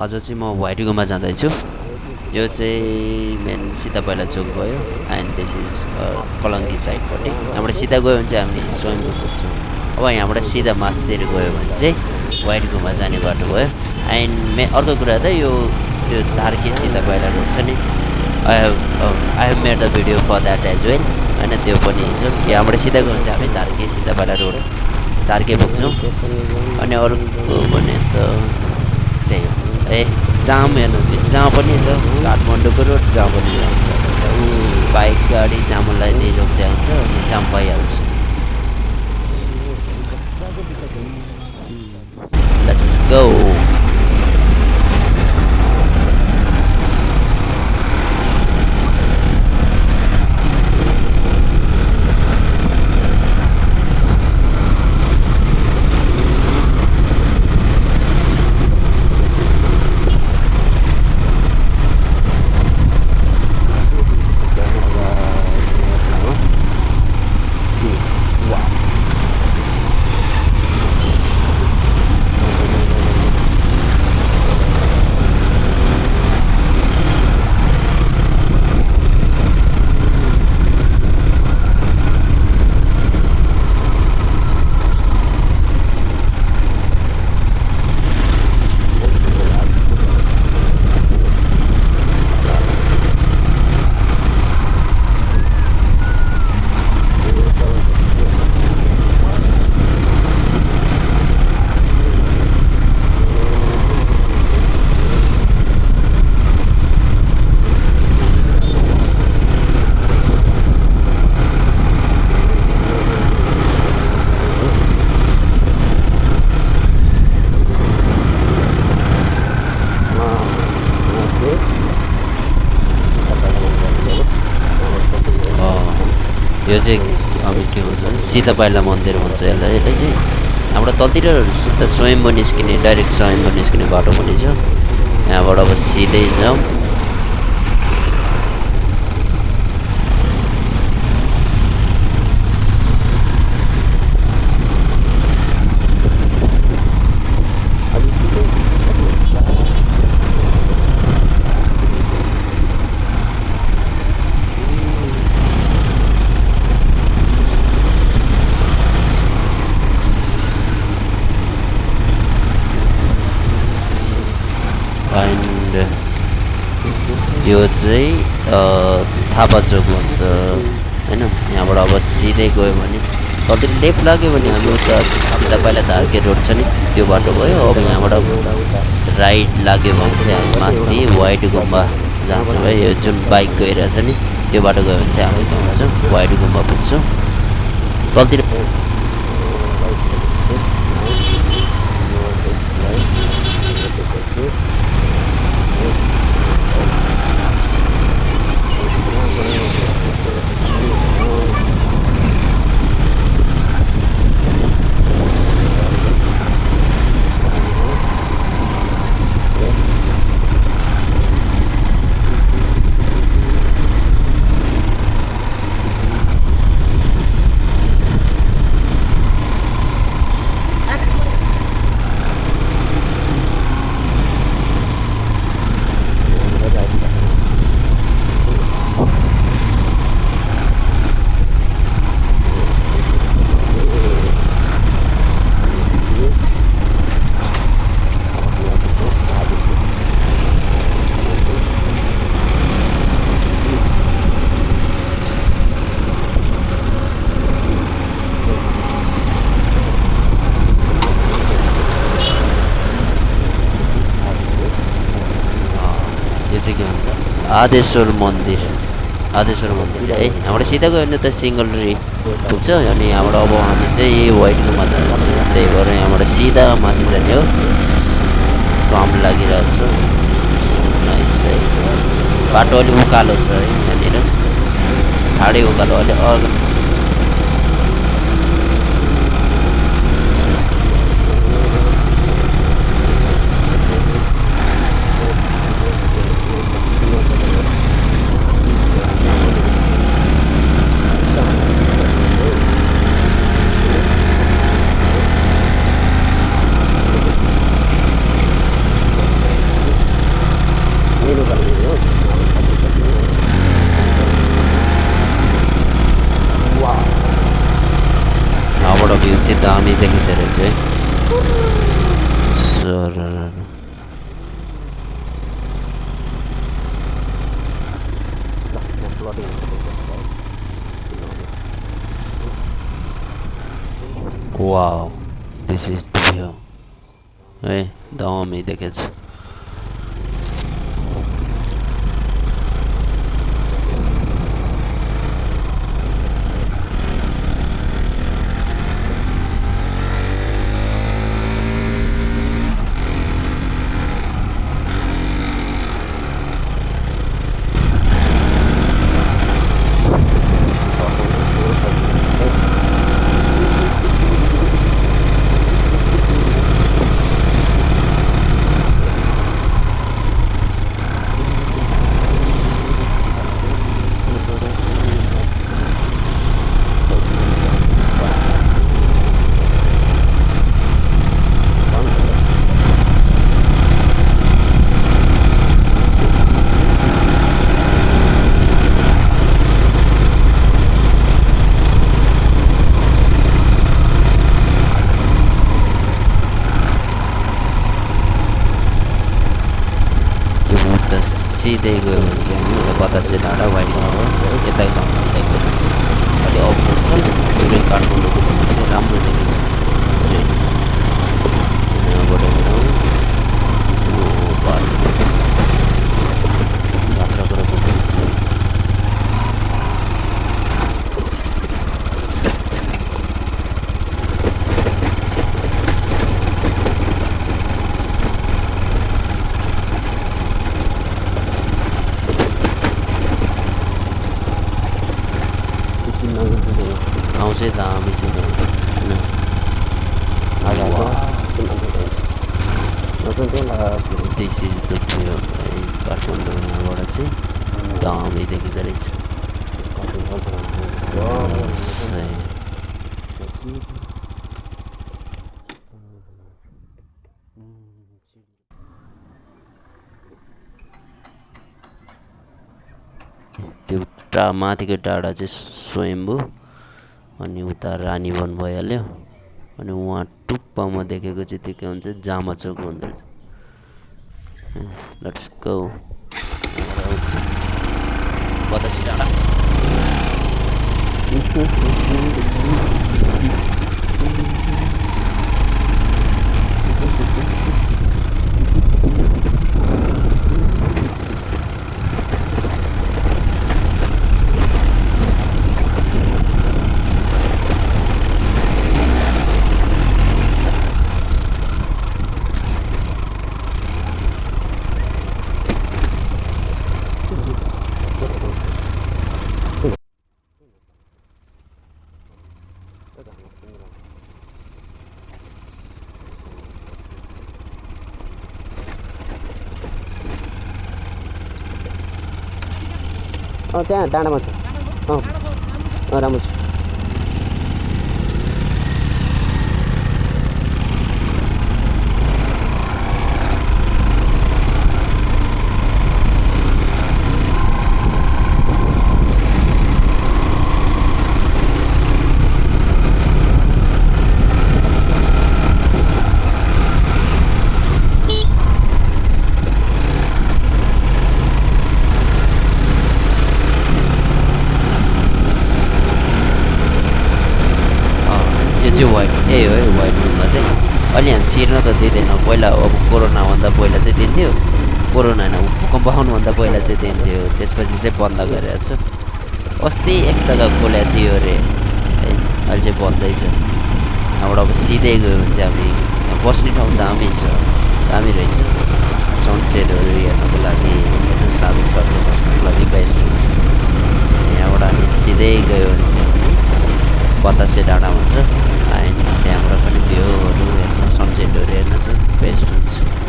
आज चाहिँ म व्हाइट गुम्बा जाँदैछु। यो चाहिँ मेन सिधा पहिला चोक भयो एन्ड दिस इज कलङ्की साइडपट्टि। यहाँबाट सिधा गयो भने चाहिँ हामी स्वयम्भू पुग्छौँ। अब यहाँबाट सिधा मासतिर गयो भने चाहिँ व्हाइट गुम्बा जाने बाटो भयो। एन्ड अर्को कुरा त यो त्यो धार्के सिधा पहिला रोड छ नि, I have made the video for that as well होइन, त्यो पनि छ। यहाँबाट सिधा गयो भने चाहिँ हामी धार्के सिधा पहिला रोड धार्के पुग्छौँ। अनि अर्को भने त त्यही हो। जाम हेर्नु, जहाँ पनि छ काठमाडौँको रोड, जहाँ पनि ऊ बाइक गाडी जामलाई त्यही रोक्दै हुन्छ अनि जाम भइहाल्छ। Let's go. यो चाहिँ अब के भन्छ भने सीता पाइला मन्दिर भन्छ यसलाई। यसलाई चाहिँ हाम्रो तलतिर स्वयम्भू निस्किने, डाइरेक्ट स्वयम्भू निस्किने बाटो पनि छ। यहाँबाट अब सिधै जाउँ। एन्ड यो चाहिँ थापा चोक भन्छ होइन। यहाँबाट अब सिधै गयो भने तलतिर लेफ्ट लाग्यो भने हामी उता सिधा पहिला धार्के रोड छ नि त्यो बाटो गयो। अब यहाँबाट राइट लाग्यो भने चाहिँ हामी माथि व्हाइट गुम्बा जान्छौँ है। यो जुन बाइक गइरहेछ नि त्यो बाटो गयो भने चाहिँ हामी के भन्छ व्हाइट गुम्बा पुग्छौँ। तलतिर के भन्छ आदेश्वर मन्दिर है। यहाँबाट सिधा गयो भने त सिंहलरी पुग्छ। अनि यहाँबाट अब हामी चाहिँ व्हाइट गुम्बा जान्छौँ। त्यही भएर यहाँबाट सिधा माथि जाने हो। काम लागिरहेछ नाइस है। बाटो अलिक उकालो छ है यहाँनिर, ठाडै उकालो अलि यहाँबाट भ्यू चाहिँ दामी देखिँदो रहेछ है सरर wow this is the view है दामी देखेछ सिधै गयो भने चाहिँ हामी उता बतासे डाँडा वाइडिङ हो यता जाउँ देख्छ अलि अफरोड छ पुरै काठमाडौँको चाहिँ राम्रो देखिन्छ यहाँबाट हेरौँ बाख्राकोरा पुग्छ आउँछ दामी चाहिँ this is the view Kathmandu यहाँबाट चाहिँ दामी देखिँदो रहेछ त्यो माथिको डाँडा चाहिँ स्वयम्भू अनि उता रानीवन भइहाल्यो अनि उहाँ टुप्पामा देखेको चाहिँ त्यो के भन्छ जामाचोक हुँदो रहेछ लेट्स गो बतासे डाँडा त्यहाँ डाँडामा छ राम्रो छ वाइट हो वाइट रुममा चाहिँ अलि यहाँ छिर्न त दिँदैन पहिला अब कोरोनाभन्दा पहिला चाहिँ दिन्थ्यो कोरोना होइन भूकम्प आउनुभन्दा पहिला चाहिँ दिन्थ्यो त्यसपछि चाहिँ बन्द गरेको छु अस्ति एक जग्गा खोलेको थियो अरे है अहिले चाहिँ बन्दैछ यहाँबाट अब सिधै गयो भने चाहिँ हामी बस्ने ठाउँ दामी छ दामी रहेछ सनसेटहरू हेर्नको लागि साथै साथै बस्नको लागि बेस्ट हुन्छ यहाँबाट हामी सिधै गयो भने चाहिँ हामी बतासे डाँडा हुन्छ अनि त्यहाँबाट पनि भ्यूहरू हेर्न सनसेटहरू हेर्न चाहिँ बेस्ट हुन्छ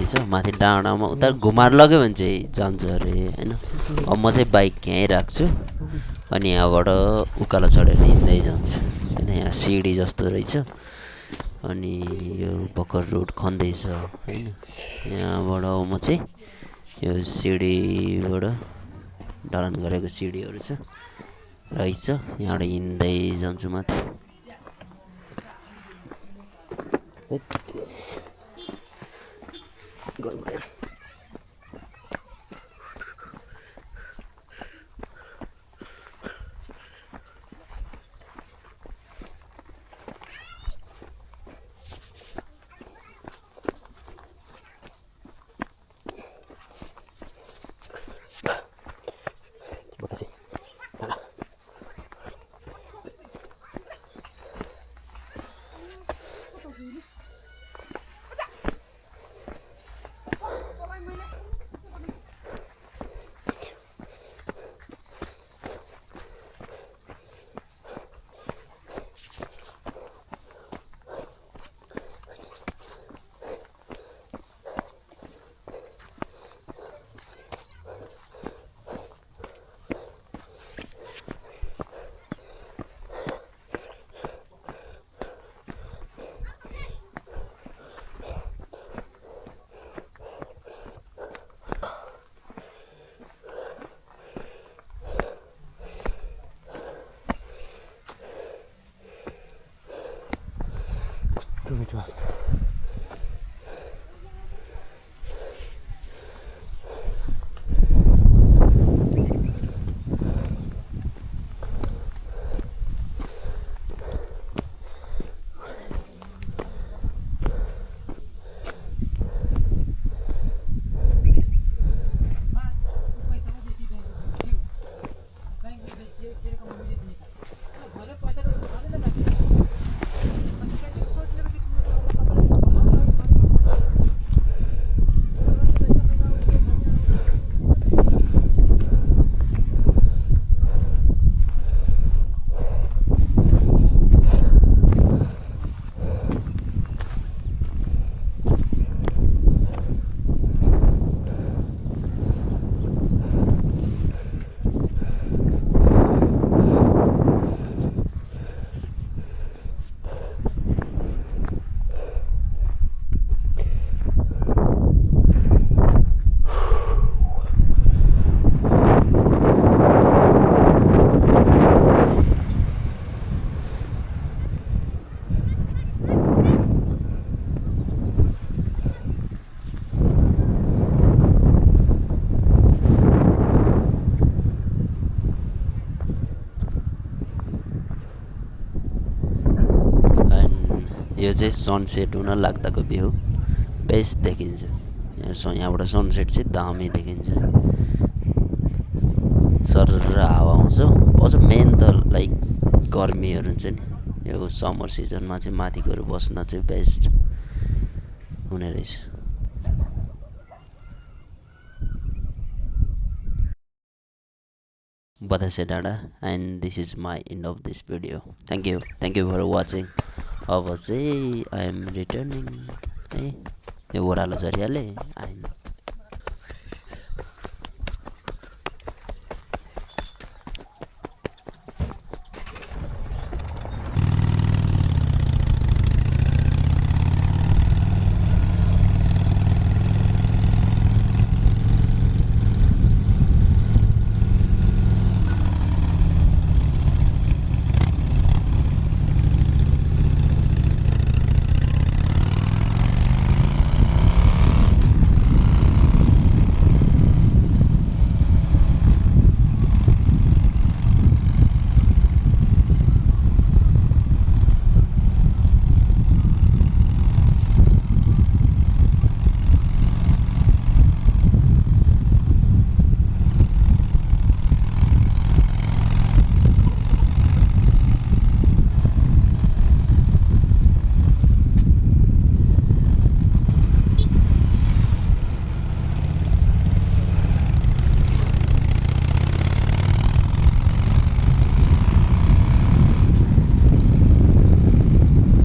रहेछ माथि डाँडामा उता घुमाएर लग्यो भने चाहिँ जान्छ अरे होइन। अब म चाहिँ बाइक यहीँ राख्छु अनि यहाँबाट उकालो चढेर हिँड्दै जान्छु होइन। यहाँ सिडी जस्तो रहेछ अनि यो भर्खर रोड खन्दैछ होइन। यहाँबाट म चाहिँ यो सिडीबाट ढलान गरेको सिडीहरू छ रहेछ, यहाँबाट हिँड्दै जान्छु माथि। यो चाहिँ सनसेट हुन लाग्दाको भ्यू बेस्ट देखिन्छ। यहाँबाट सनसेट चाहिँ दामी देखिन्छ। सरर हावा आउँछ। अझ मेन त लाइक गर्मीहरू हुन्छ नि, यो समर सिजनमा चाहिँ माथि गएर बस्न चाहिँ बेस्ट हुने रहेछ। बतासे डाँडा and this is my end of this video. Thank you for watching. अब चाहिँ आई एम रिटर्निङ है, यो ओह्रालो झरियाले आई एम